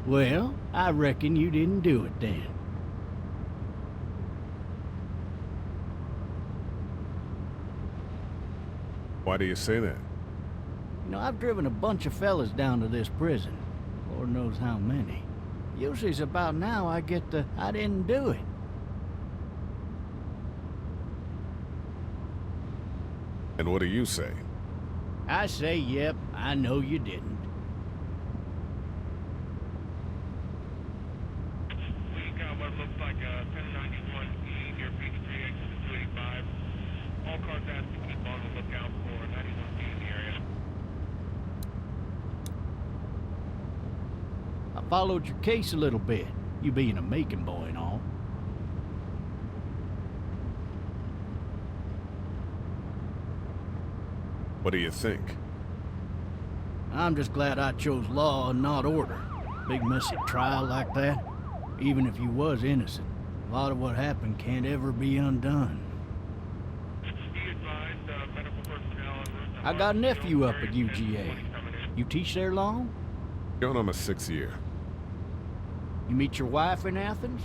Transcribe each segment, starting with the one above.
Well, I reckon you didn't do it then. Why do you say that? You know, I've driven a bunch of fellas down to this prison. Lord knows how many. Usually it's about now I get the, I didn't do it. And what do you say? I say, yep, I know you didn't. We got what looks like a 1091E near Peachtree, exit 285. All cars have to keep on the lookout for 91E in the area. I followed your case a little bit, you being a Macon boy and all. What do you think? I'm just glad I chose law and not order. Big messy trial like that, even if you was innocent, a lot of what happened can't ever be undone. Be advised, medical personnel en route to I got a nephew up at hospital. UGA. You teach there long? Going on my 6th year. You meet your wife in Athens?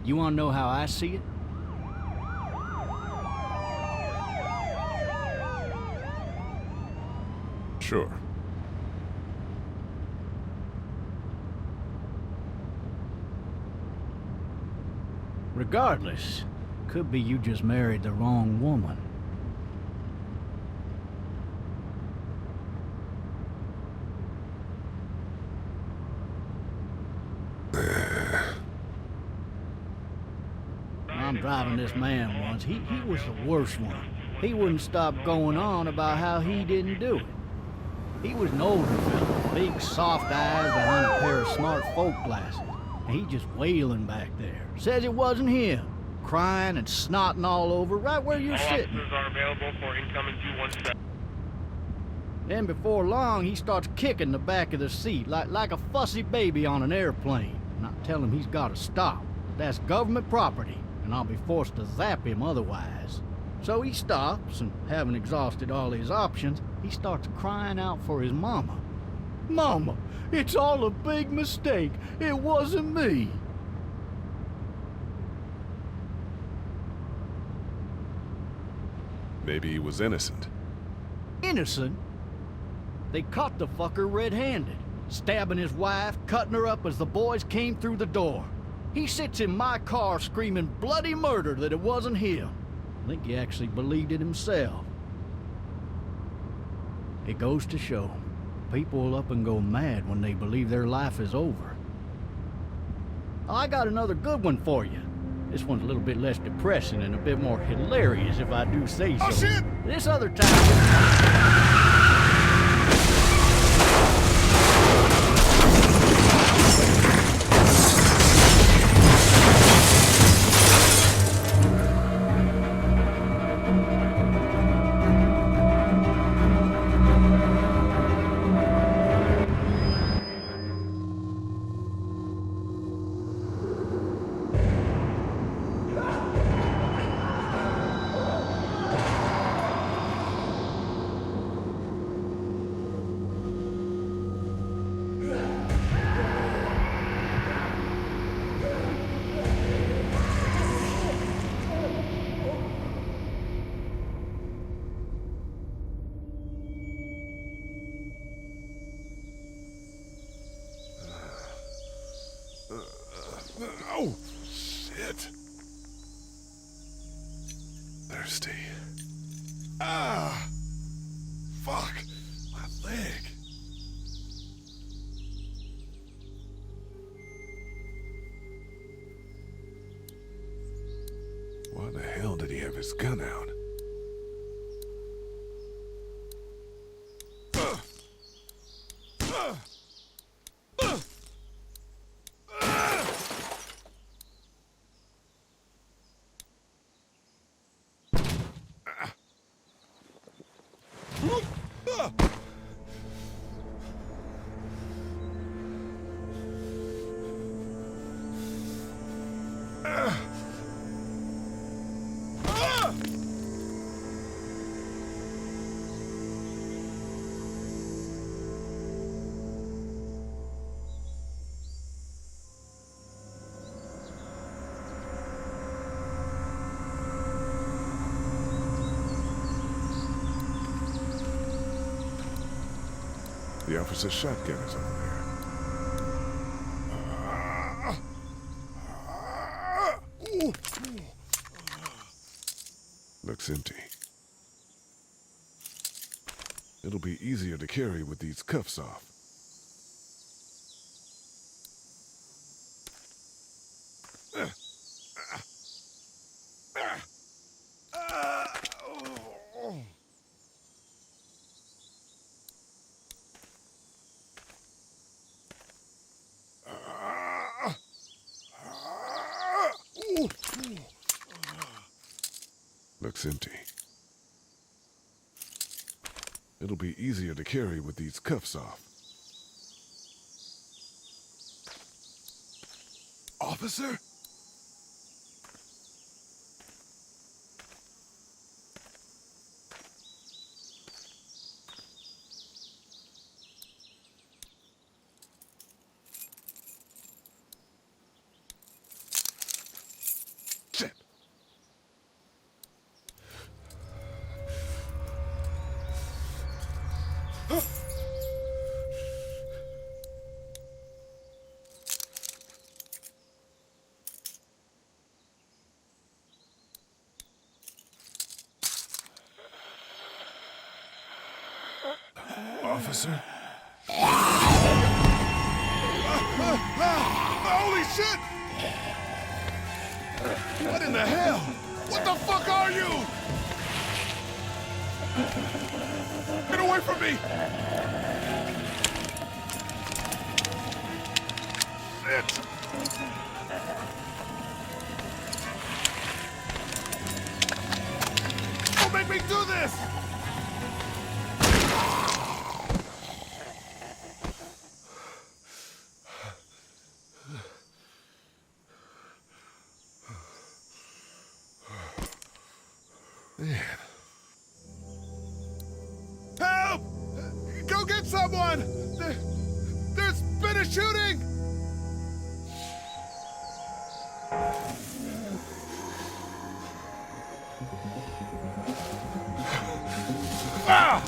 You wanna know how I see it? Sure. Regardless, could be you just married the wrong woman. I'm driving this man once. He was the worst one. He wouldn't stop going on about how he didn't do it. He was an older fella, big soft eyes behind a pair of smart folk glasses. And he just wailing back there. Says it wasn't him. Crying and snotting all over right where you're All sitting. officers are available for incoming 217. Then before long, he starts kicking the back of the seat like a fussy baby on an airplane. And I tell him he's got to stop. That's government property, and I'll be forced to zap him otherwise. So he stops, and having exhausted all his options, he starts crying out for his mama. Mama, it's all a big mistake. It wasn't me. Maybe he was innocent. Innocent? They caught the fucker red-handed, stabbing his wife, cutting her up as the boys came through the door. He sits in my car screaming bloody murder that it wasn't him. I think he actually believed it himself. It goes to show, people will up and go mad when they believe their life is over. Oh, I got another good one for you. This one's a little bit less depressing and a bit more hilarious, if I do say so. Oh, shit! This other time... Oh, shit. Thirsty. Ah! Fuck! My leg. Why the hell did he have his gun out? The officer's shotgun is over there. Looks empty. It'll be easier to carry with these cuffs off. Looks empty. It'll be easier to carry with these cuffs off. Officer? Shit. Officer? Holy shit! What in the hell? What the fuck are you? Get away from me! Shit! Don't make me do this! Man. Help! Go get someone! There's been a shooting! Ah!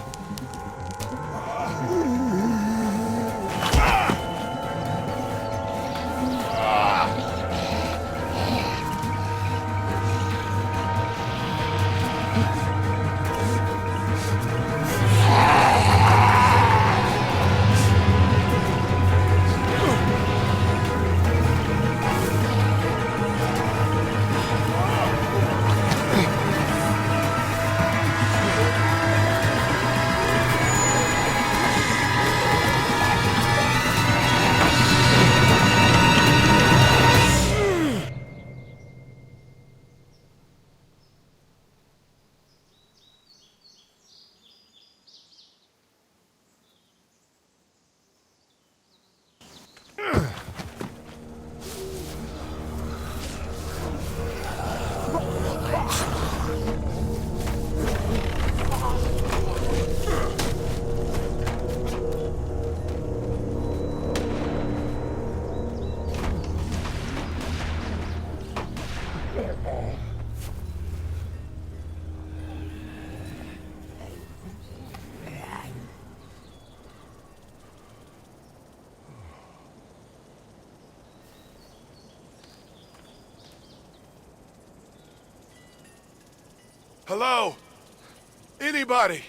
Hello? Anybody?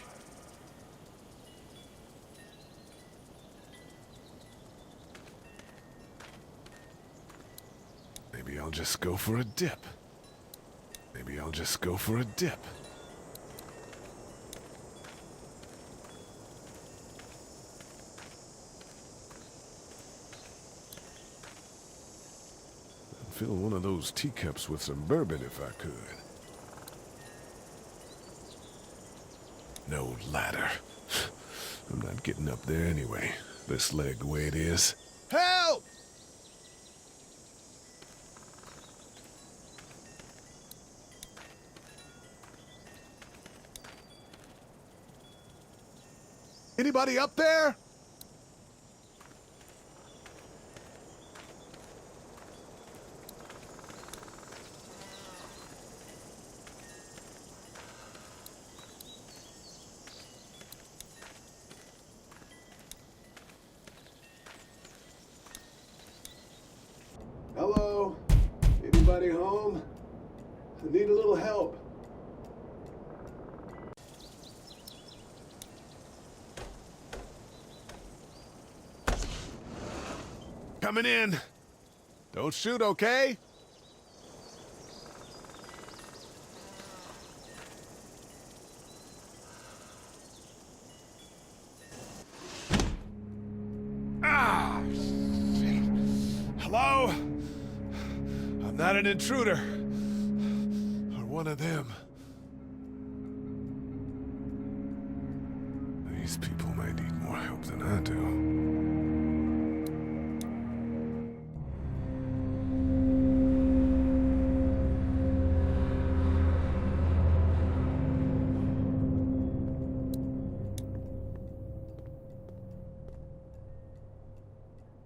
Maybe I'll just go for a dip. Maybe I'll just go for a dip. I'd fill one of those teacups with some bourbon if I could. No ladder. I'm not getting up there anyway. This leg the way it is. Help! Anybody up there? Anybody home? I need a little help. Coming in. Don't shoot, okay? Ah, shit. Hello? I'm not an intruder. Or one of them. These people might need more help than I do.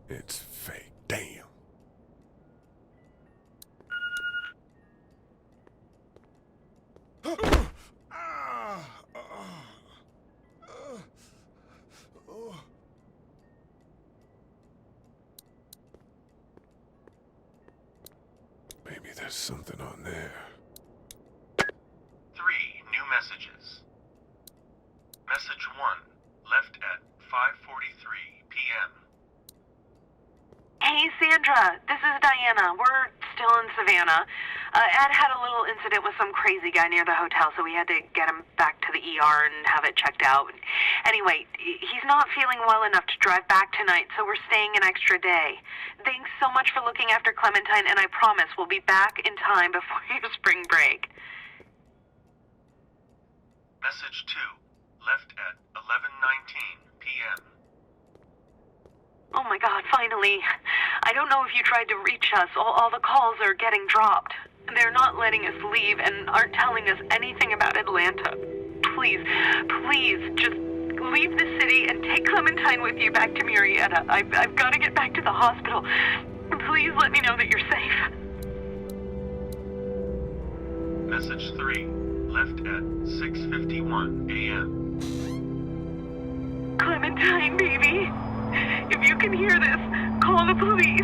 It's fake. Damn. Maybe there's something on there. 3 new messages. Message 1, left at 5:43 p.m. Hey, Sandra, this is Diana. We're still in Savannah. Ed had a little incident with some crazy guy near the hotel, so we had to get him back to the ER and have it checked out. Anyway, he's not feeling well enough to drive back tonight, so we're staying an extra day. Thanks so much for looking after Clementine, and I promise we'll be back in time before your spring break. Message 2, left at 11:19 p.m. Oh my God, finally. I don't know if you tried to reach us. All the calls are getting dropped. They're not letting us leave and aren't telling us anything about Atlanta. Please, just leave the city and take Clementine with you back to Murrieta. I've got to get back to the hospital. Please let me know that you're safe. Message 3, left at 6:51 a.m. Clementine, baby. If you can hear this, call the police.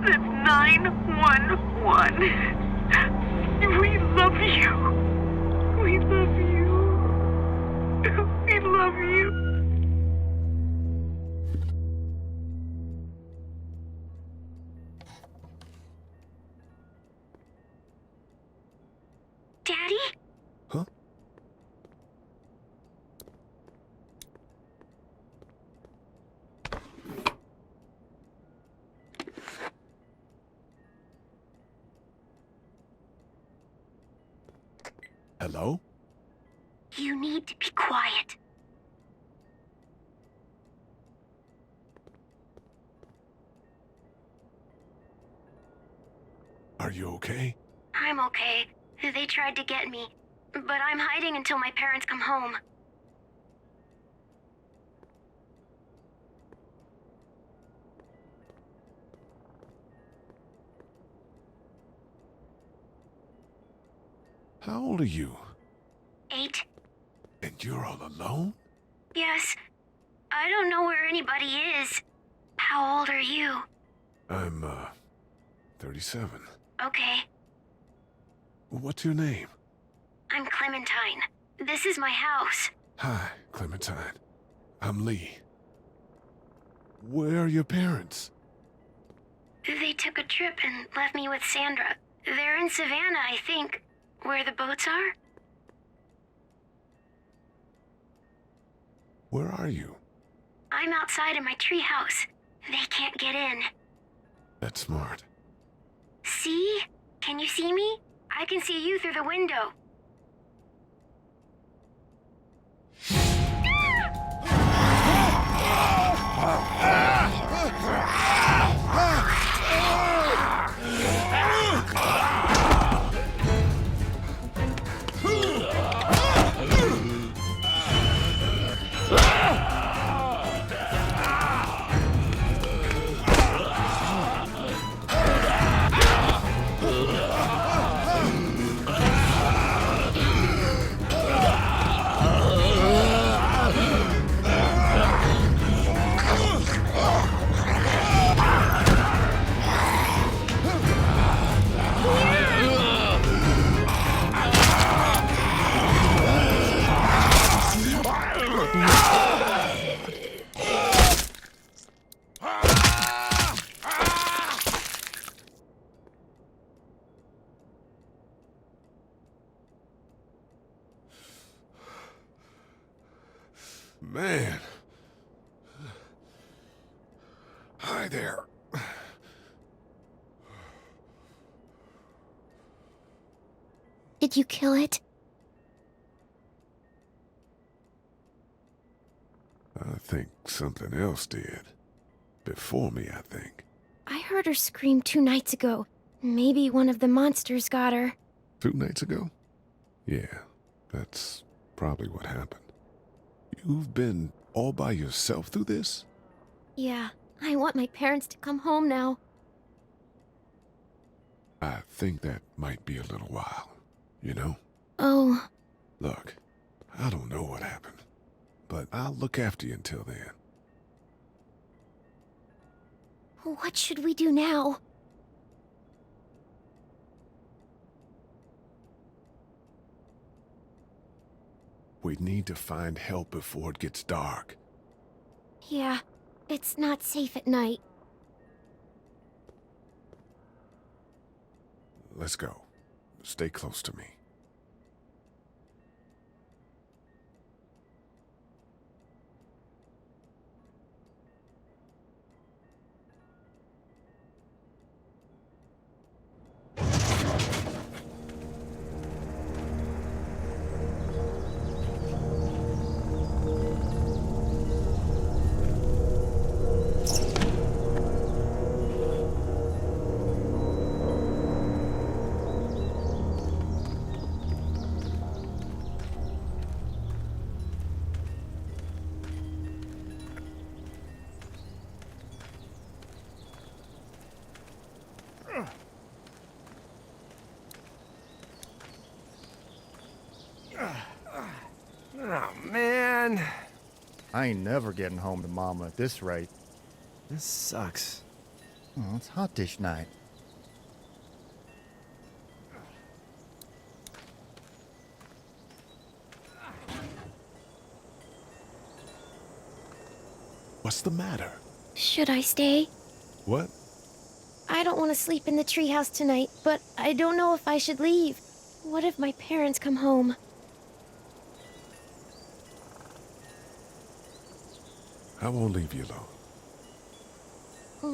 That's 911. We love you. We love you. We love you. Daddy? Huh? Hello? You need to be quiet. Are you okay? I'm okay. They tried to get me, but I'm hiding until my parents come home. How old are you? 8. And you're all alone? Yes. I don't know where anybody is. How old are you? I'm, 37. Okay. What's your name? I'm Clementine. This is my house. Hi, Clementine. I'm Lee. Where are your parents? They took a trip and left me with Sandra. They're in Savannah, I think. Where the boats are? Where are you? I'm outside in my treehouse. They can't get in. That's smart. See? Can you see me? I can see you through the window. man. Hi there. Did you kill it? I think something else did. Before me, I think. I heard her scream 2 nights ago. Maybe one of the monsters got her. 2 nights ago? Yeah, that's probably what happened. You've been all by yourself through this? Yeah, I want my parents to come home now. I think that might be a little while, you know? Oh. Look, I don't know what happened, but I'll look after you until then. What should we do now? We need to find help before it gets dark. Yeah, it's not safe at night. Let's go. Stay close to me. Oh, man. I ain't never getting home to Mama at this rate. This sucks. Oh, it's hot dish night. What's the matter? Should I stay? What? I don't want to sleep in the treehouse tonight, but I don't know if I should leave. What if my parents come home? I won't leave you alone.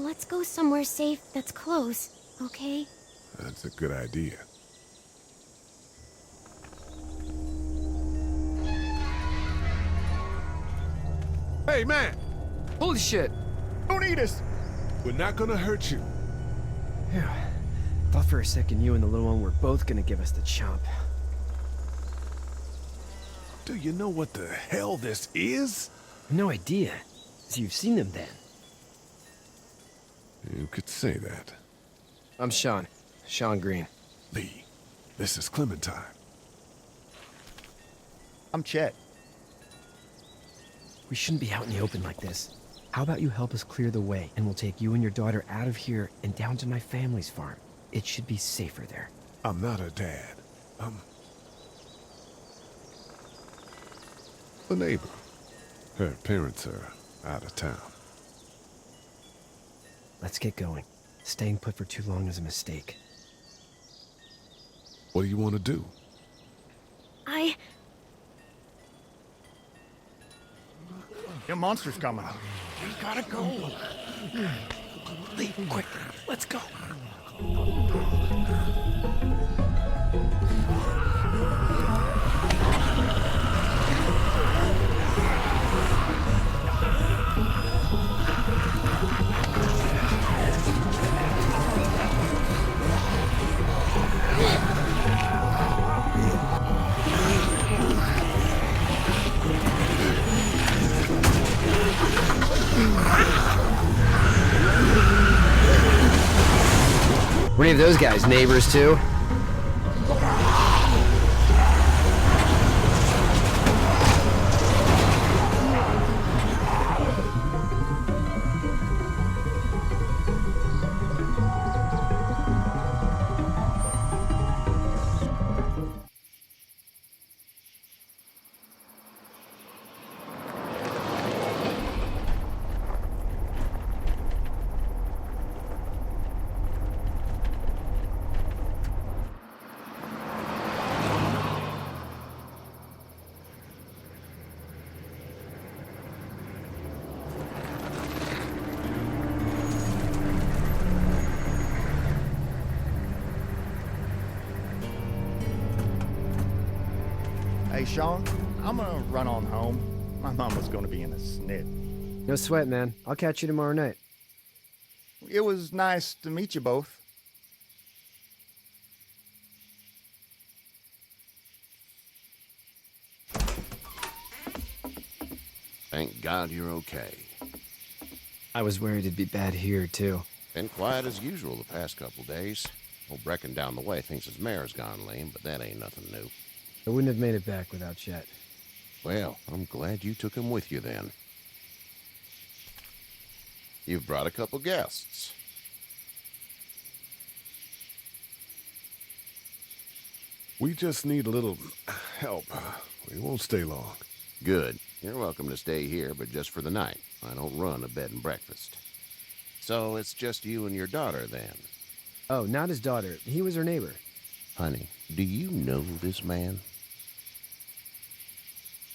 Let's go somewhere safe that's close, okay? That's a good idea. Hey, man! Holy shit! Don't eat us! We're not gonna hurt you. Phew. Thought for a second you and the little one were both gonna give us the chomp. Do you know what the hell this is? No idea. So you've seen them then? You could say that. I'm Sean. Sean Green. Lee, this is Clementine. I'm Chet. We shouldn't be out in the open like this. How about you help us clear the way, and we'll take you and your daughter out of here and down to my family's farm. It should be safer there. I'm not her dad. I'm a neighbor. Her parents are out of town. Let's get going. Staying put for too long is a mistake. What do you want to do? Your monster's coming. We gotta go. Lee, quick. Let's go. Were any of those guys neighbors too? Hey, Sean, I'm gonna run on home. My mama's gonna be in a snit. No sweat, man. I'll catch you tomorrow night. It was nice to meet you both. Thank God you're okay. I was worried it'd be bad here, too. Been quiet as usual the past couple days. Old Brecken down the way thinks his mare's gone lame, but that ain't nothing new. I wouldn't have made it back without Chet. Well, I'm glad you took him with you then. You've brought a couple guests. We just need a little help. We won't stay long. Good. You're welcome to stay here, but just for the night. I don't run a bed and breakfast. So it's just you and your daughter then? Oh, not his daughter. He was her neighbor. Honey, do you know this man?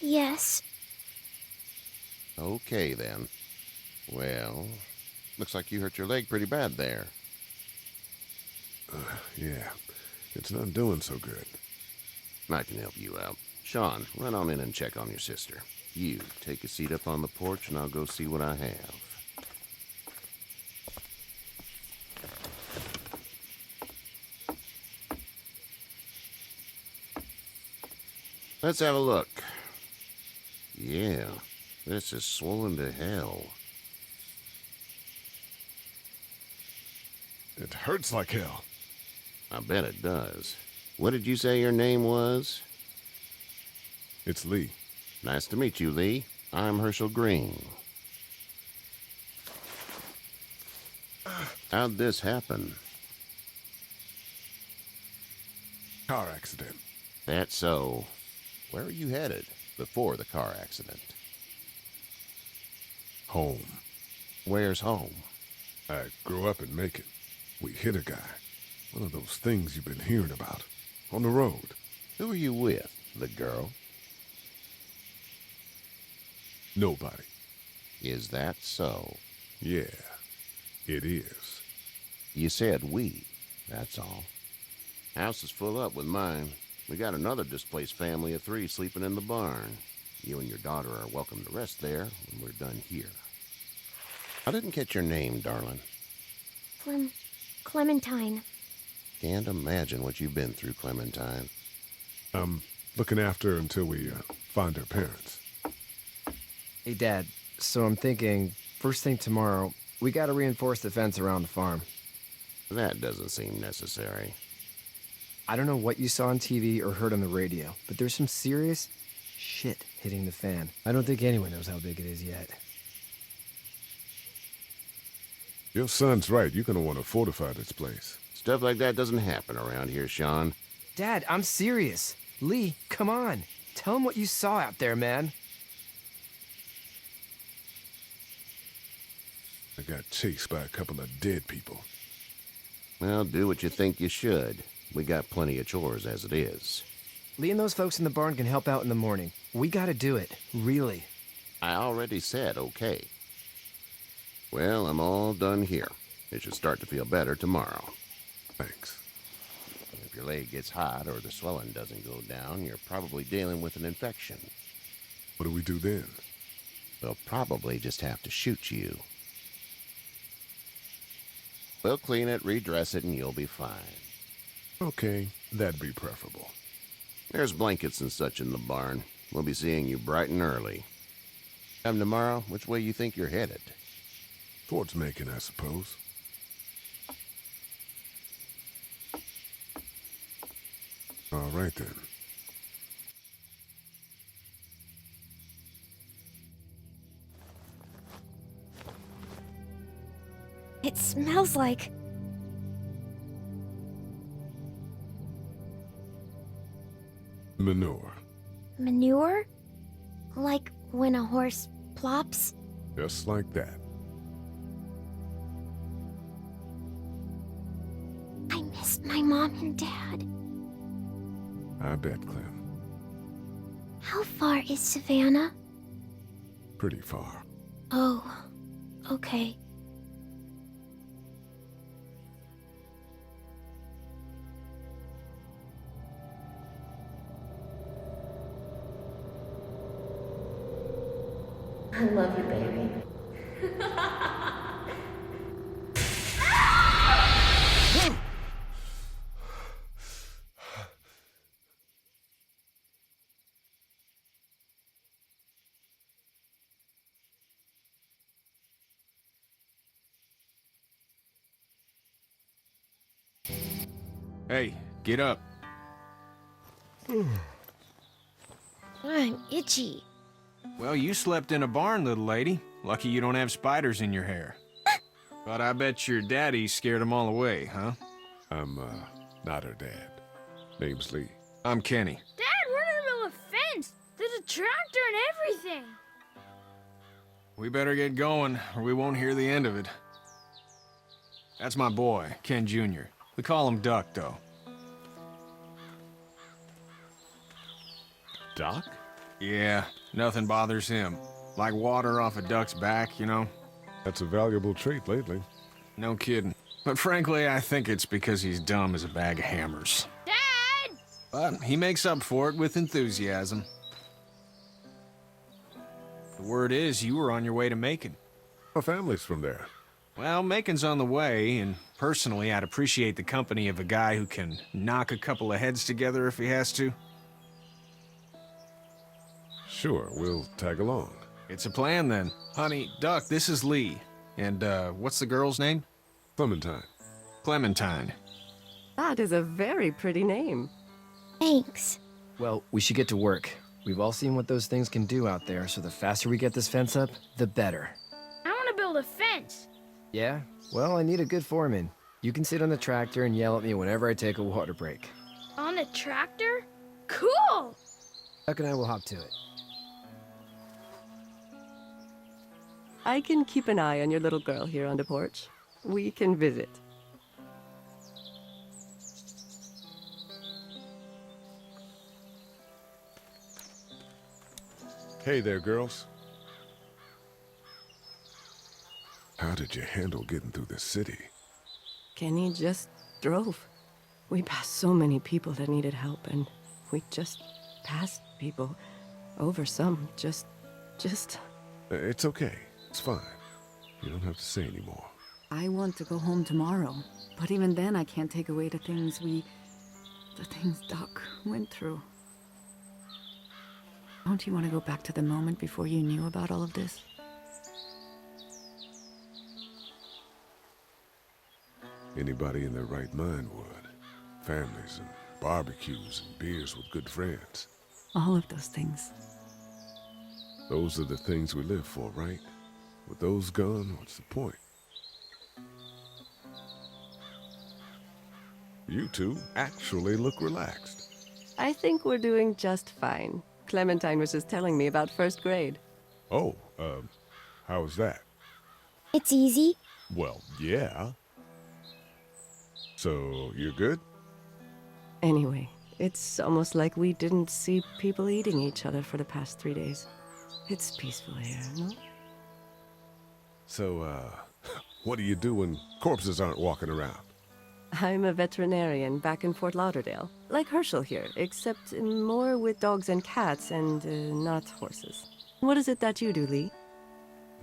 Yes. Okay then. Well, looks like you hurt your leg pretty bad there. Yeah, it's not doing so good. I can help you out. Sean, run on in and check on your sister. You, take a seat up on the porch and I'll go see what I have. Let's have a look. Yeah, this is swollen to hell. It hurts like hell. I bet it does. What did you say your name was? It's Lee. Nice to meet you, Lee. I'm Herschel Green. How'd this happen? Car accident. That's so. Where were you headed before the car accident? Home. Where's home? I grew up in Macon. We hit a guy. One of those things you've been hearing about. On the road. Who are you with? The girl? Nobody. Is that so? Yeah, it is. You said we. That's all. House is full up with mine. We got another displaced family of 3 sleeping in the barn. You and your daughter are welcome to rest there when we're done here. I didn't catch your name, darling. Clementine. Can't imagine what you've been through, Clementine. I'm looking after her until we find her parents. Hey, Dad. So I'm thinking, first thing tomorrow, we gotta reinforce the fence around the farm. That doesn't seem necessary. I don't know what you saw on TV or heard on the radio, but there's some serious shit hitting the fan. I don't think anyone knows how big it is yet. Your son's right. You're gonna want to fortify this place. Stuff like that doesn't happen around here, Sean. Dad, I'm serious. Lee, come on. Tell him what you saw out there, man. I got chased by a couple of dead people. Well, do what you think you should. We got plenty of chores as it is. Lee and those folks in the barn can help out in the morning. We gotta do it. Really. I already said okay. Well, I'm all done here. It should start to feel better tomorrow. Thanks. If your leg gets hot or the swelling doesn't go down, you're probably dealing with an infection. What do we do then? They'll probably just have to shoot you. We'll clean it, redress it, and you'll be fine. Okay, that'd be preferable. There's blankets and such in the barn. We'll be seeing you bright and early. Come tomorrow, which way you think you're headed? Towards Macon, I suppose. All right, then. It smells like... Manure. manure? Like when a horse plops? Just like that. I missed my mom and dad. I bet, Clem. How far is Savannah? Pretty far. Oh, okay. I love you, baby. Hey, get up. I'm itchy. Well, you slept in a barn, little lady. Lucky you don't have spiders in your hair. But I bet your daddy scared them all away, huh? I'm, not her dad. Name's Lee. I'm Kenny. Dad, we're in the middle of a fence. There's a tractor and everything. We better get going, or we won't hear the end of it. That's my boy, Ken Jr. We call him Duck, though. Doc? Yeah, nothing bothers him. Like water off a duck's back, you know? That's a valuable trait lately. No kidding. But frankly, I think it's because he's dumb as a bag of hammers. Dad! But he makes up for it with enthusiasm. The word is you were on your way to Macon. Our family's from there. Well, Macon's on the way, and personally, I'd appreciate the company of a guy who can knock a couple of heads together if he has to. Sure, we'll tag along. It's a plan, then. Honey, Duck, this is Lee. And, what's the girl's name? Clementine. Clementine. That is a very pretty name. Thanks. Well, we should get to work. We've all seen what those things can do out there, so the faster we get this fence up, the better. I want to build a fence. Yeah? Well, I need a good foreman. You can sit on the tractor and yell at me whenever I take a water break. On a tractor? Cool! Duck and I will hop to it. I can keep an eye on your little girl here on the porch. We can visit. Hey there, girls. How did you handle getting through the city? Kenny just drove. We passed so many people that needed help, and we just passed people. Over some, just... It's okay. It's fine. You don't have to say anymore. I want to go home tomorrow, but even then I can't take away the things Doc went through. Don't you want to go back to the moment before you knew about all of this? Anybody in their right mind would. Families and barbecues and beers with good friends. All of those things. Those are the things we live for, right? With those gone, what's the point? You two actually look relaxed. I think we're doing just fine. Clementine was just telling me about first grade. Oh, how was that? It's easy. Well, yeah. So, you're good? Anyway, it's almost like we didn't see people eating each other for the past 3 days. It's peaceful here, no? So, what do you do when corpses aren't walking around? I'm a veterinarian back in Fort Lauderdale. Like Herschel here, except more with dogs and cats and not horses. What is it that you do, Lee?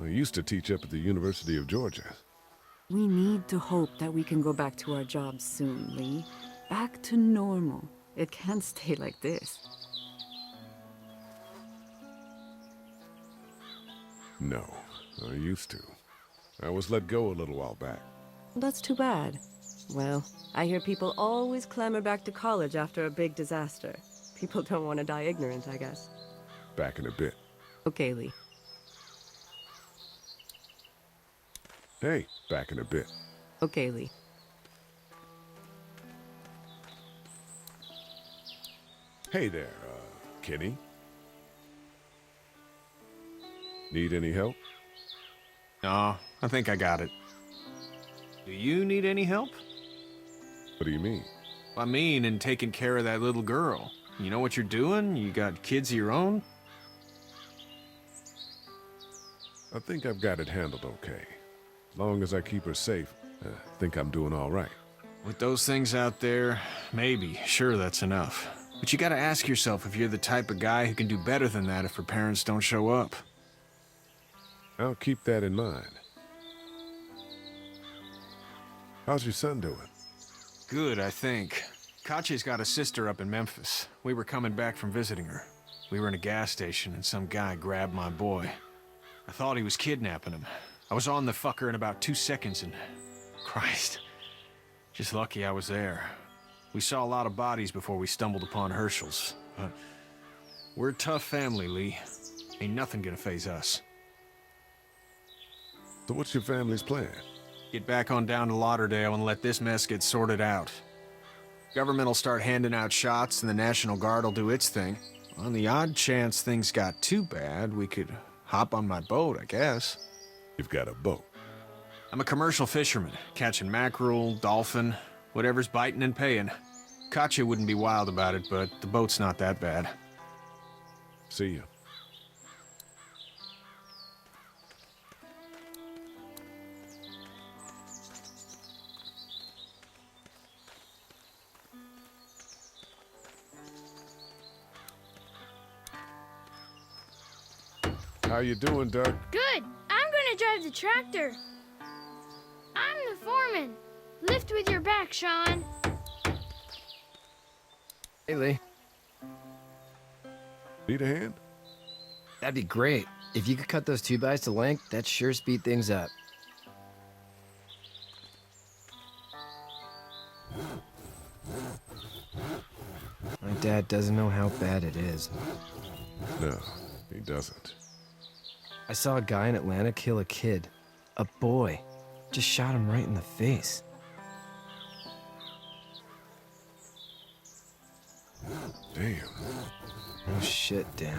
I used to teach up at the University of Georgia. We need to hope that we can go back to our jobs soon, Lee. Back to normal. It can't stay like this. No, I used to. I was let go a little while back. That's too bad. Well, I hear people always clamor back to college after a big disaster. People don't want to die ignorant, I guess. Back in a bit. Okay, Lee. Hey, back in a bit. Okay, Lee. Hey there, Kenny. Need any help? No, I think I got it. Do you need any help? What do you mean? I mean, in taking care of that little girl. You know what you're doing? You got kids of your own? I think I've got it handled okay. As long as I keep her safe, I think I'm doing all right. With those things out there, maybe. Sure, that's enough. But you gotta ask yourself if you're the type of guy who can do better than that if her parents don't show up. I'll keep that in mind. How's your son doing? Good, I think. Kachi's got a sister up in Memphis. We were coming back from visiting her. We were in a gas station and some guy grabbed my boy. I thought he was kidnapping him. I was on the fucker in about 2 seconds and... Christ. Just lucky I was there. We saw a lot of bodies before we stumbled upon Herschel's. But we're a tough family, Lee. Ain't nothing gonna faze us. So what's your family's plan? Get back on down to Lauderdale and let this mess get sorted out. Government will start handing out shots and the National Guard will do its thing. On the odd chance things got too bad, we could hop on my boat, I guess. You've got a boat? I'm a commercial fisherman, catching mackerel, dolphin, whatever's biting and paying. Katya wouldn't be wild about it, but the boat's not that bad. See you. How you doing, Doug? Good. I'm gonna drive the tractor. I'm the foreman. Lift with your back, Sean. Hey, Lee. Need a hand? That'd be great. If you could cut those 2x to length, that'd sure speed things up. My dad doesn't know how bad it is. No, he doesn't. I saw a guy in Atlanta kill a kid. A boy. Just shot him right in the face. Damn. No shit, Dan.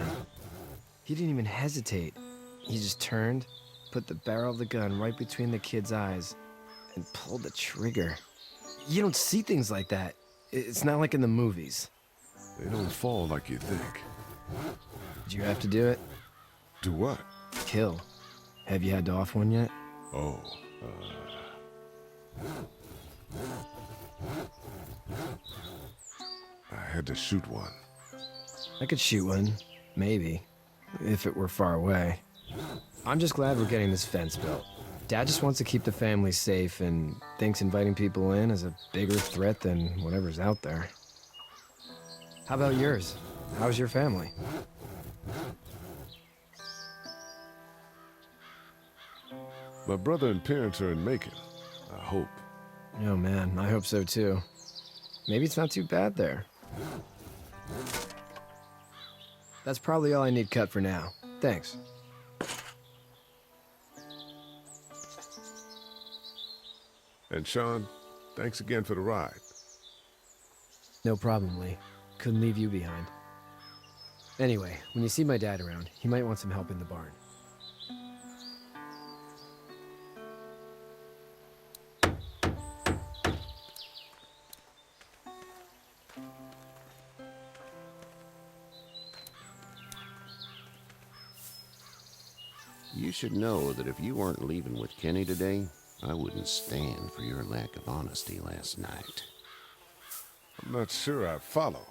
He didn't even hesitate. He just turned, put the barrel of the gun right between the kid's eyes, and pulled the trigger. You don't see things like that. It's not like in the movies. They don't fall like you think. Did you have to do it? Do what? Kill. Have you had to off one yet? Oh, I had to shoot one. I could shoot one. Maybe. If it were far away. I'm just glad we're getting this fence built. Dad just wants to keep the family safe and thinks inviting people in is a bigger threat than whatever's out there. How about yours? How's your family? My brother and parents are in Macon. I hope. Oh man, I hope so too. Maybe it's not too bad there. That's probably all I need cut for now. Thanks. And Sean, thanks again for the ride. No problem, Lee. Couldn't leave you behind. Anyway, when you see my dad around, he might want some help in the barn. You should know that if you weren't leaving with Kenny today, I wouldn't stand for your lack of honesty last night. I'm not sure I follow.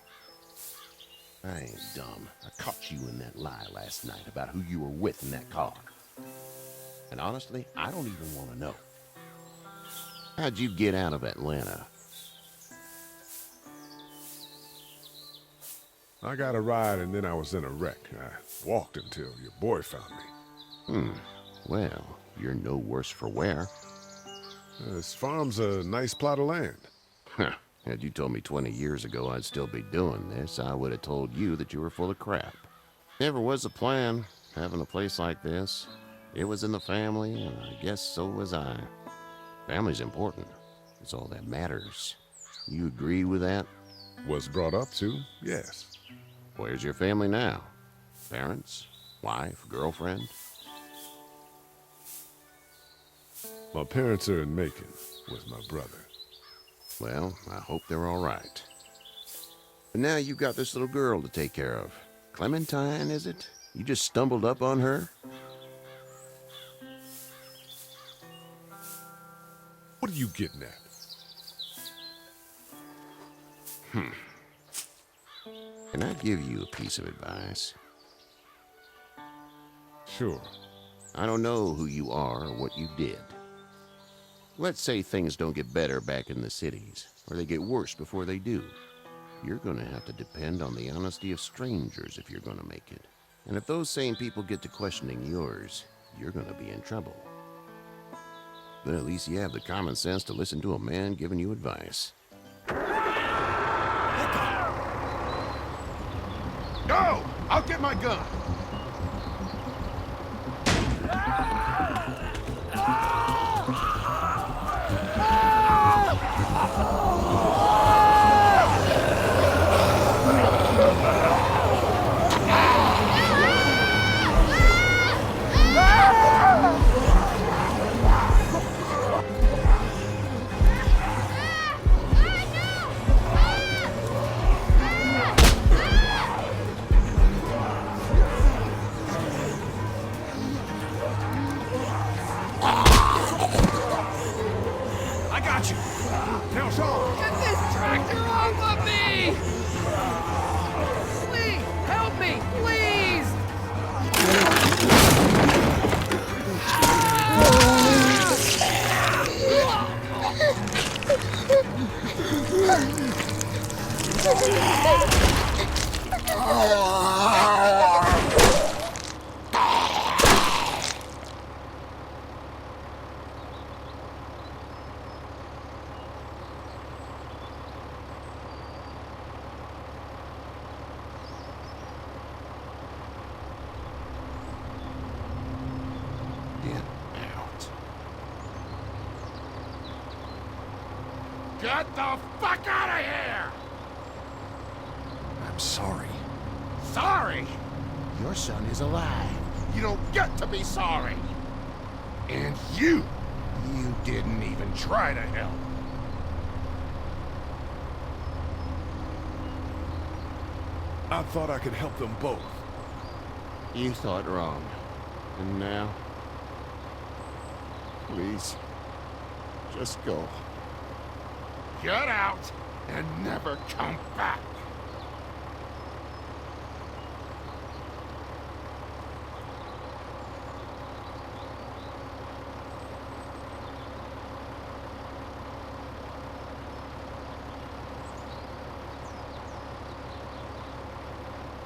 I ain't dumb. I caught you in that lie last night about who you were with in that car. And honestly, I don't even want to know. How'd you get out of Atlanta? I got a ride and then I was in a wreck. I walked until your boy found me. Well, you're no worse for wear. This farm's a nice plot of land. Huh. Had you told me 20 years ago I'd still be doing this, I would have told you that you were full of crap. Never was a plan, having a place like this. It was in the family, and I guess so was I. Family's important. It's all that matters. You agree with that? Was brought up to, yes. Where's your family now? Parents? Wife? Girlfriend? My parents are in Macon with my brother. Well, I hope they're all right. And now you've got this little girl to take care of. Clementine, is it? You just stumbled up on her? What are you getting at? Can I give you a piece of advice? Sure. I don't know who you are or what you did. Let's say things don't get better back in the cities, or they get worse before they do. You're gonna have to depend on the honesty of strangers if you're gonna make it. And if those same people get to questioning yours, you're gonna be in trouble. But at least you have the common sense to listen to a man giving you advice. No! I'll get my gun! Get this tractor off of me! Please, help me, please! Get the fuck out of here! I'm sorry. Sorry? Your son is alive. You don't get to be sorry. And you didn't even try to help. I thought I could help them both. You thought wrong. And now? Please, just go. Get out and never come back.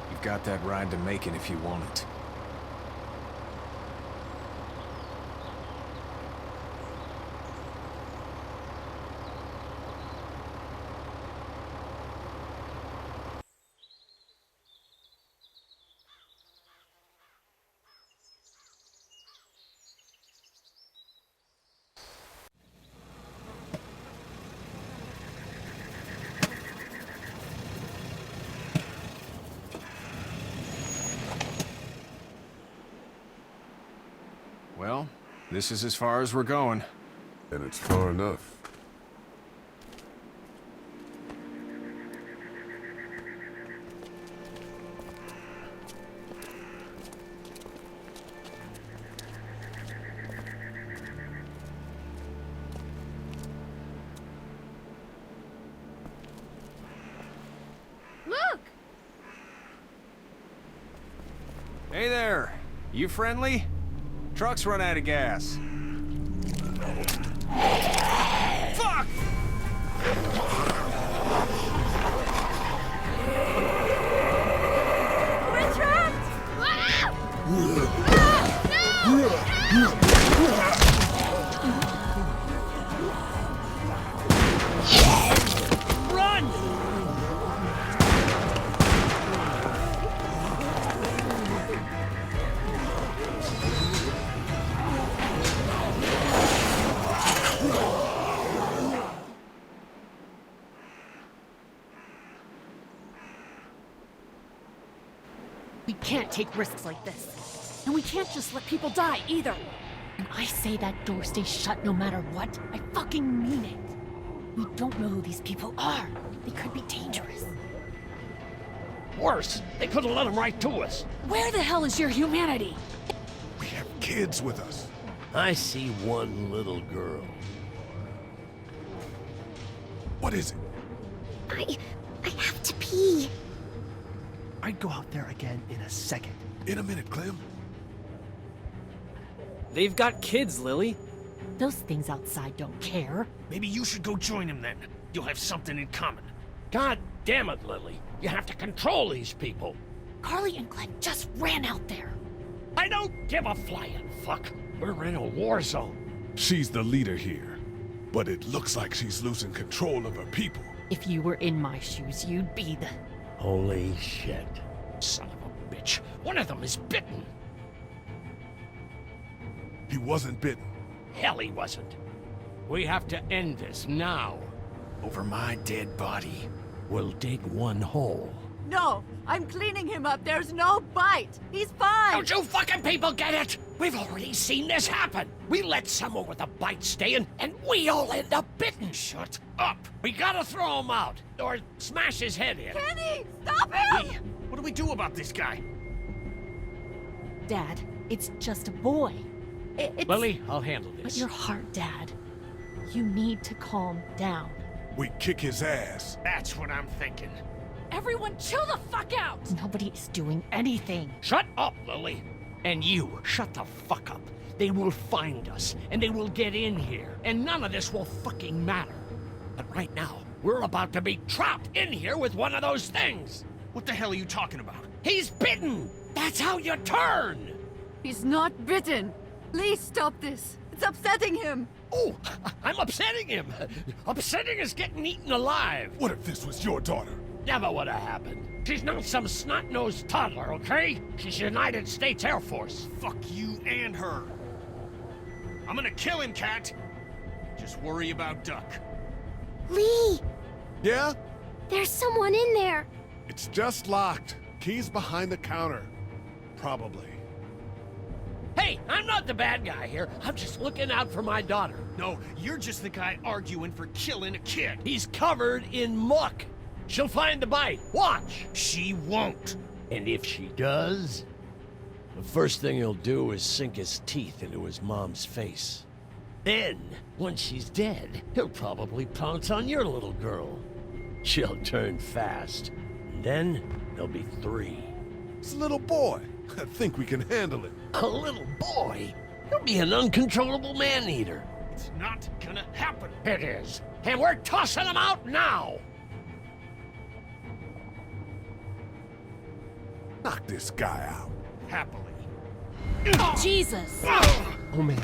You've got that ride to Macon if you want it. Well, this is as far as we're going. And it's far enough. Look! Hey there! You friendly? Truck's run out of gas. Fuck! We're trapped! Run! We can't take risks like this. And we can't just let people die, either. And I say that door stays shut no matter what. I fucking mean it. We don't know who these people are. They could be dangerous. Worse, they could have let them right to us. Where the hell is your humanity? We have kids with us. I see one little girl. What is it? I have to pee. I'd go out there again in a second. In a minute, Clem. They've got kids, Lily. Those things outside don't care. Maybe you should go join him then. You'll have something in common. God damn it, Lily. You have to control these people. Carly and Glenn just ran out there. I don't give a flying fuck. We're in a war zone. She's the leader here, but it looks like she's losing control of her people. If you were in my shoes, you'd be the... Holy shit. Son of a bitch. One of them is bitten. He wasn't bitten. Hell, he wasn't. We have to end this now. Over my dead body. We'll dig one hole. No, I'm cleaning him up. There's no bite. He's fine. Don't you fucking people get it? We've already seen this happen. We let someone with a bite stay in, and we all end up bitten. Shut up. We gotta throw him out, or smash his head in. Kenny, stop him! Hey, what do we do about this guy? Dad, it's just a boy. It's... Lily, I'll handle this. But your heart, Dad. You need to calm down. We kick his ass. That's what I'm thinking. Everyone chill the fuck out! Nobody is doing anything. Shut up, Lily. And you, shut the fuck up. They will find us, and they will get in here, and none of this will fucking matter. But right now, we're about to be trapped in here with one of those things. What the hell are you talking about? He's bitten! That's how you turn! He's not bitten. Please stop this. It's upsetting him. Oh, I'm upsetting him. Upsetting is getting eaten alive. What if this was your daughter? Never would have happened. She's not some snot-nosed toddler, okay? She's United States Air Force. Fuck you and her. I'm gonna kill him, Cat. Just worry about Duck. Lee! Yeah? There's someone in there. It's just locked. Key's behind the counter. Probably. Hey, I'm not the bad guy here. I'm just looking out for my daughter. No, you're just the guy arguing for killing a kid. He's covered in muck. She'll find the bite. Watch. She won't. And if she does, the first thing he'll do is sink his teeth into his mom's face. Then, once she's dead, he'll probably pounce on your little girl. She'll turn fast. And then, there'll be 3. It's a little boy. I think we can handle it. A little boy? He'll be an uncontrollable man-eater. It's not gonna happen. It is. And we're tossing him out now! Knock this guy out. Happily. Jesus! Oh, man.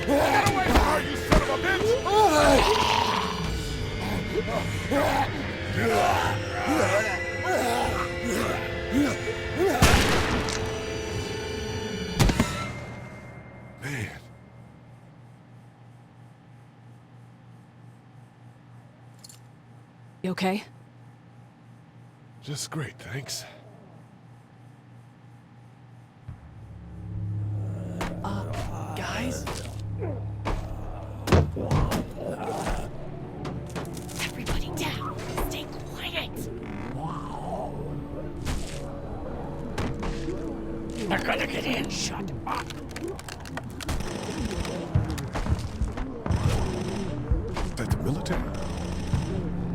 Get away from her, you son of a bitch! Man. You okay? Just great, thanks. Guys? Everybody down! Stay quiet! They're gonna get in. Shut up. Is that the military?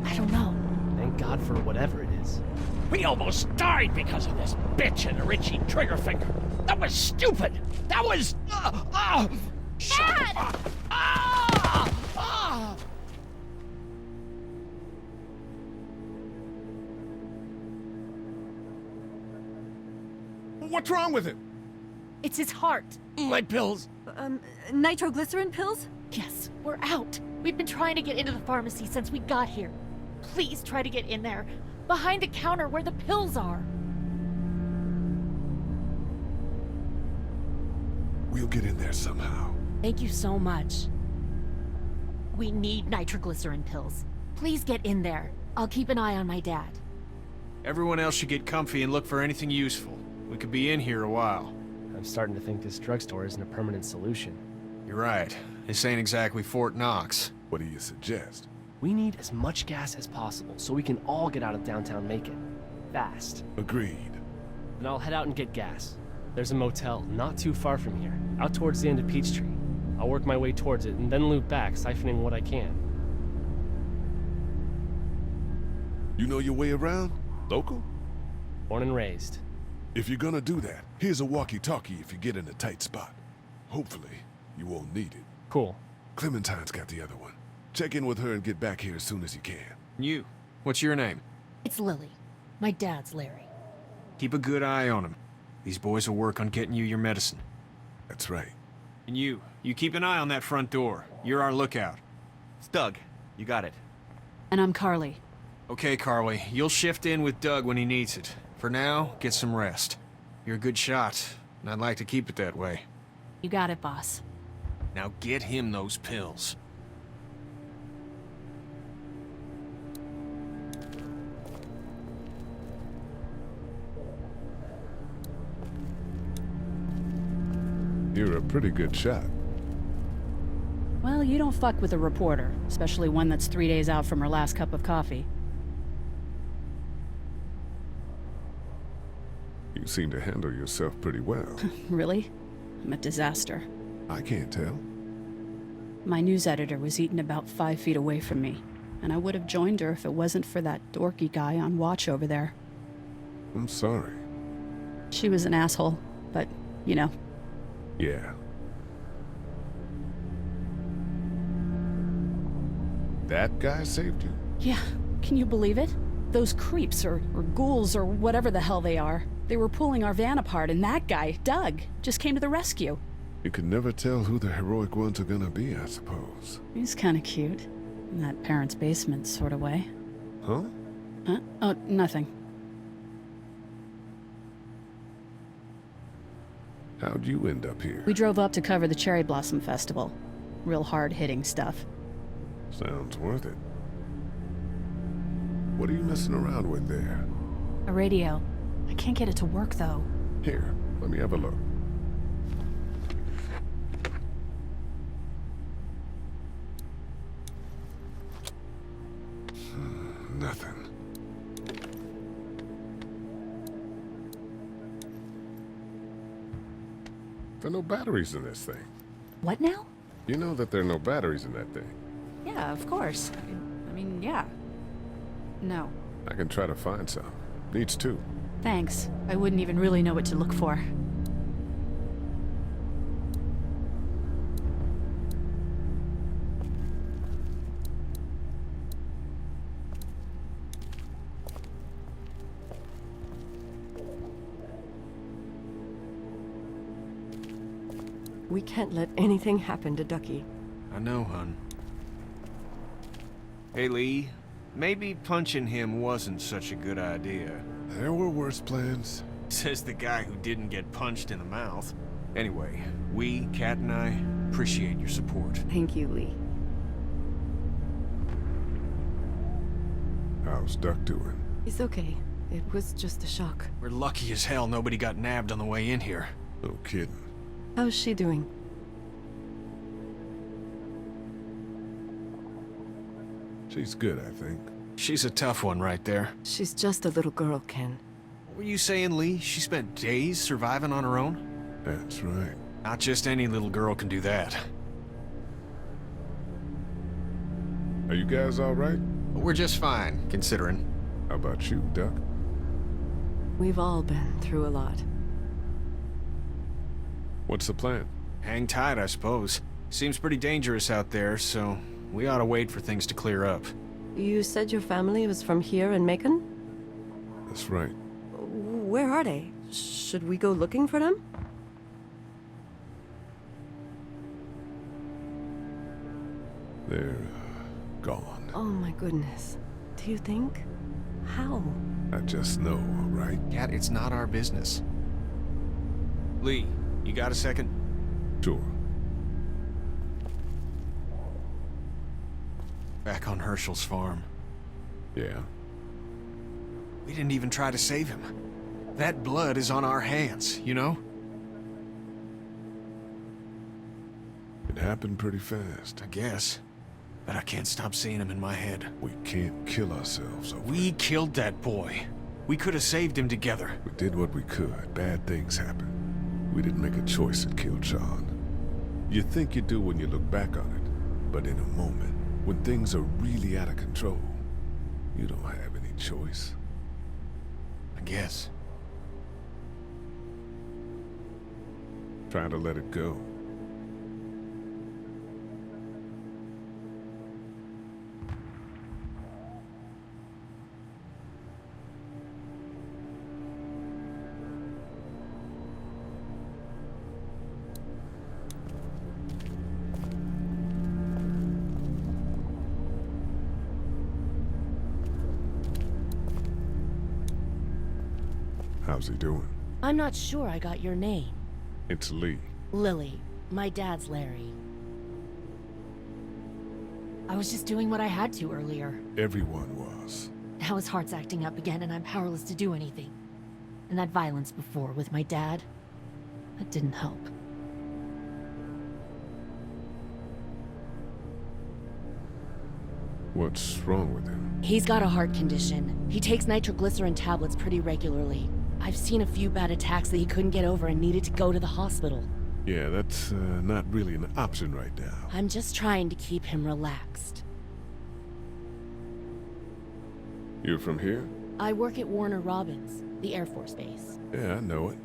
I don't know. Thank God for whatever it is. We almost died because of this bitch and a Richie Triggerfinger. That was stupid. That was... Shut up. What's wrong with him? It's his heart. My pills. Nitroglycerin pills? Yes, we're out. We've been trying to get into the pharmacy since we got here. Please try to get in there. Behind the counter where the pills are. We'll get in there somehow. Thank you so much. We need nitroglycerin pills. Please get in there. I'll keep an eye on my dad. Everyone else should get comfy and look for anything useful. We could be in here a while. I'm starting to think this drugstore isn't a permanent solution. You're right. This ain't exactly Fort Knox. What do you suggest? We need as much gas as possible so we can all get out of downtown Macon. Fast. Agreed. and I'll head out and get gas. There's a motel not too far from here, out towards the end of Peachtree. I'll work my way towards it and then loop back, siphoning what I can. You know your way around? Local? Born and raised. If you're gonna do that, here's a walkie-talkie if you get in a tight spot. Hopefully, you won't need it. Cool. Clementine's got the other one. Check in with her and get back here as soon as you can. You. What's your name? It's Lily. My dad's Larry. Keep a good eye on him. These boys will work on getting you your medicine. That's right. And you keep an eye on that front door. You're our lookout. It's Doug. You got it. And I'm Carly. Okay, Carly. You'll shift in with Doug when he needs it. For now, get some rest. You're a good shot, and I'd like to keep it that way. You got it, boss. Now get him those pills. You're a pretty good shot. Well, you don't fuck with a reporter, especially one that's 3 days out from her last cup of coffee. You seem to handle yourself pretty well. Really? I'm a disaster. I can't tell. My news editor was eaten about 5 feet away from me, and I would have joined her if it wasn't for that dorky guy on watch over there. I'm sorry. She was an asshole, but, you know. Yeah. That guy saved you? Yeah, can you believe it? Those creeps, or ghouls, or whatever the hell they are. They were pulling our van apart, and that guy, Doug, just came to the rescue. You can never tell who the heroic ones are gonna be, I suppose. He's kinda cute. In that parents' basement sort of way. Huh? Huh? Oh, nothing. How'd you end up here? We drove up to cover the Cherry Blossom Festival. Real hard-hitting stuff. Sounds worth it. What are you messing around with there? A radio. I can't get it to work, though. Here, let me have a look. Nothing. There are no batteries in this thing. What now? You know that there are no batteries in that thing. Yeah, of course. I mean, yeah. No. I can try to find some. Needs two. Thanks. I wouldn't even really know what to look for. We can't let anything happen to Ducky. I know, hun. Hey, Lee. Maybe punching him wasn't such a good idea. There were worse plans. Says the guy who didn't get punched in the mouth. Anyway, we, Kat and I, appreciate your support. Thank you, Lee. How's Duck doing? He's okay. It was just a shock. We're lucky as hell nobody got nabbed on the way in here. No kidding. How's she doing? She's good, I think. She's a tough one right there. She's just a little girl, Ken. What were you saying, Lee? She spent days surviving on her own? That's right. Not just any little girl can do that. Are you guys all right? We're just fine, considering. How about you, Duck? We've all been through a lot. What's the plan? Hang tight, I suppose. Seems pretty dangerous out there, so we ought to wait for things to clear up. You said your family was from here in Macon? That's right. Where are they? Should we go looking for them? They're gone. Oh my goodness. Do you think? How? I just know, all right? Kat, it's not our business. Lee, you got a second? Sure. Back on Herschel's farm. Yeah? We didn't even try to save him. That blood is on our hands, you know? It happened pretty fast. I guess. But I can't stop seeing him in my head. We can't kill ourselves over We killed that boy. We could have saved him together. We did what we could. Bad things happen. We didn't make a choice that killed Sean. You think you do when you look back on it, but in a moment, when things are really out of control, you don't have any choice. I guess. Trying to let it go. How's he doing? I'm not sure I got your name. It's Lee. Lily. My dad's Larry. I was just doing what I had to earlier. Everyone was. Now his heart's acting up again and I'm powerless to do anything. And that violence before with my dad, that didn't help. What's wrong with him? He's got a heart condition. He takes nitroglycerin tablets pretty regularly. I've seen a few bad attacks that he couldn't get over and needed to go to the hospital. Yeah, that's not really an option right now. I'm just trying to keep him relaxed. You're from here? I work at Warner Robins, the Air Force Base. Yeah, I know it.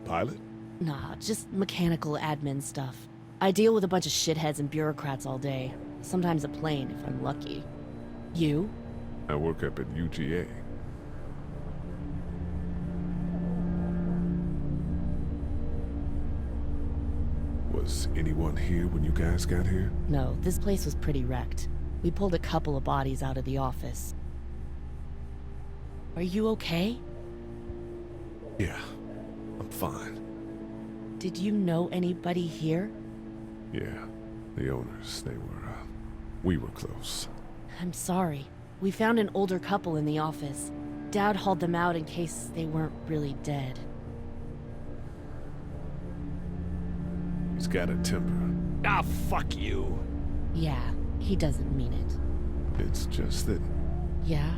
Pilot? Nah, just mechanical admin stuff. I deal with a bunch of shitheads and bureaucrats all day. Sometimes a plane, if I'm lucky. You? I work up at UGA. Was anyone here when you guys got here? No, this place was pretty wrecked. We pulled a couple of bodies out of the office. Are you okay? Yeah, I'm fine. Did you know anybody here? Yeah, the owners, we were close. I'm sorry. We found an older couple in the office. Dad hauled them out in case they weren't really dead. He's got a temper. Ah, fuck you. Yeah, he doesn't mean it. It's just that... Yeah?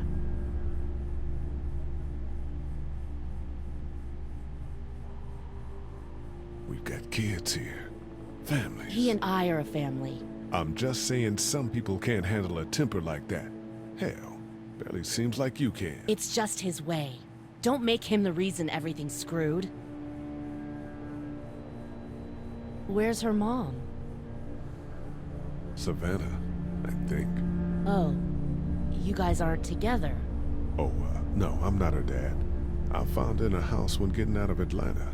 We've got kids here. Families. He and I are a family. I'm just saying some people can't handle a temper like that. Hell, barely seems like you can. It's just his way. Don't make him the reason everything's screwed. Where's her mom? Savannah, I think. Oh, you guys aren't together. Oh, no, I'm not her dad. I found her in a house when getting out of Atlanta.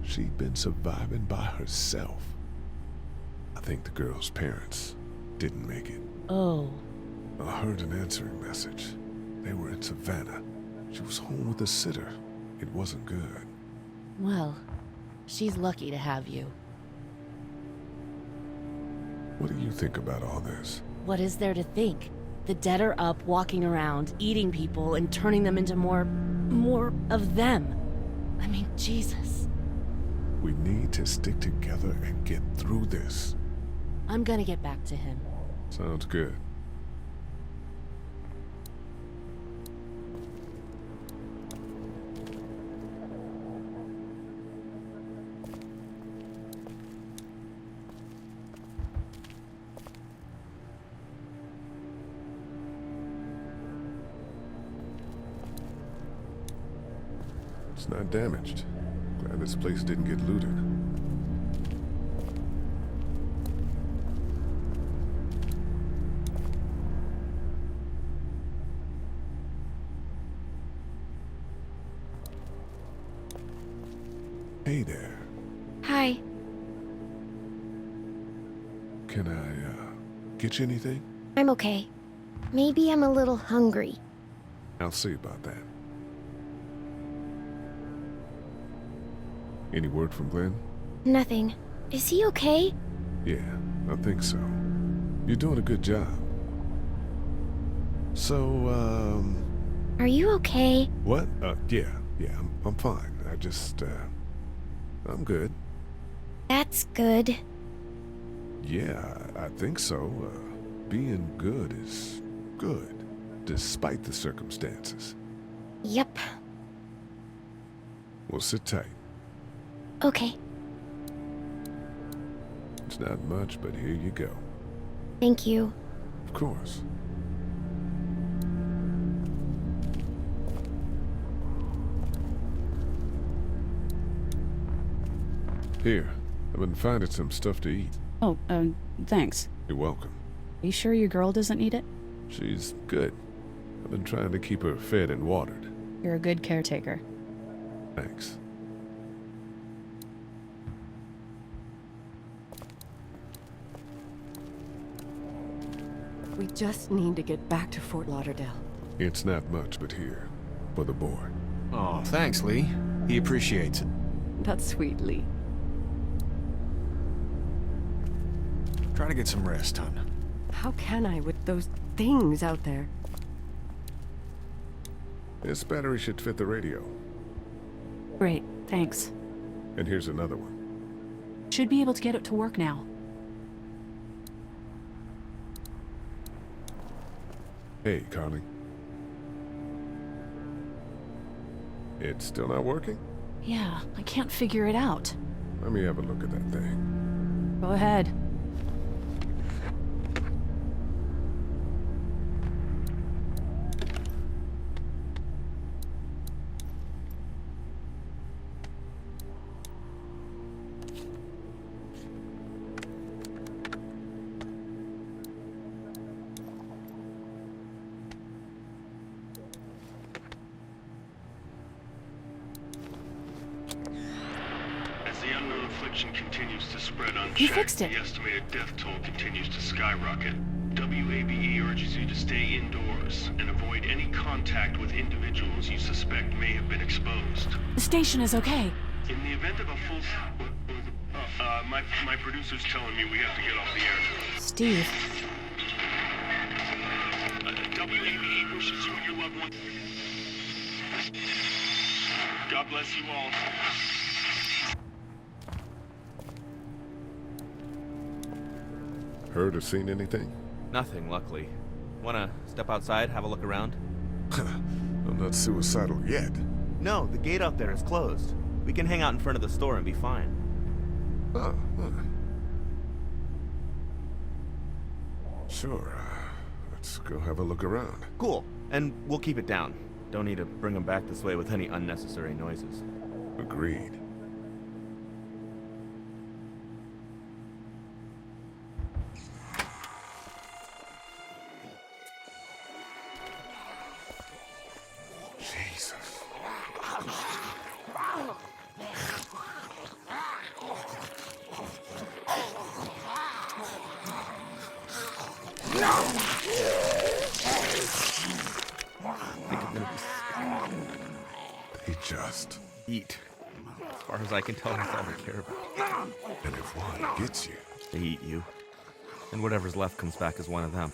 She'd been surviving by herself. I think the girl's parents didn't make it. Oh. I heard an answering message. They were in Savannah. She was home with a sitter. It wasn't good. Well, she's lucky to have you. What do you think about all this? What is there to think? The dead are up, walking around, eating people, and turning them into more of them. I mean, Jesus. We need to stick together and get through this. I'm gonna get back to him. Sounds good. It's not damaged. Glad this place didn't get looted. Hey there. Hi. Can I, get you anything? I'm okay. Maybe I'm a little hungry. I'll see about that. Any word from Glenn? Nothing. Is he okay? Yeah, I think so. You're doing a good job. So, Are you okay? What? Yeah, I'm fine. I just, I'm good. That's good. Yeah, I think so. Being good is good, despite the circumstances. Yep. Well, sit tight. Okay. It's not much, but here you go. Thank you. Of course. Here, I've been finding some stuff to eat. Oh, thanks. You're welcome. Are you sure your girl doesn't need it? She's good. I've been trying to keep her fed and watered. You're a good caretaker. Thanks. We just need to get back to Fort Lauderdale. It's not much, but here, for the boy. Oh, thanks, Lee. He appreciates it. That's sweet, Lee. Try to get some rest, hon. How can I with those things out there? This battery should fit the radio. Great, thanks. And here's another one. Should be able to get it to work now. Hey, Carly. It's still not working? Yeah, I can't figure it out. Let me have a look at that thing. Go ahead. As the unknown affliction continues to spread unchecked, You fixed it. the estimated death toll continues to skyrocket. WABE urges you to stay indoors and avoid any contact with individuals you suspect may have been exposed. The station is okay. In the event of a full... my producer's telling me we have to get off the air. Steve. WABE wishes you and your loved one... God bless you all. Heard or seen anything? Nothing, luckily. Wanna step outside, have a look around? I'm not suicidal yet. No, the gate out there is closed. We can hang out in front of the store and be fine. Oh, sure. Let's go have a look around. Cool. And we'll keep it down. Don't need to bring them back this way with any unnecessary noises. Agreed. Jesus. They just eat. As far as I can tell, that's all they care about. And if one gets you, they eat you. And whatever's left comes back as one of them.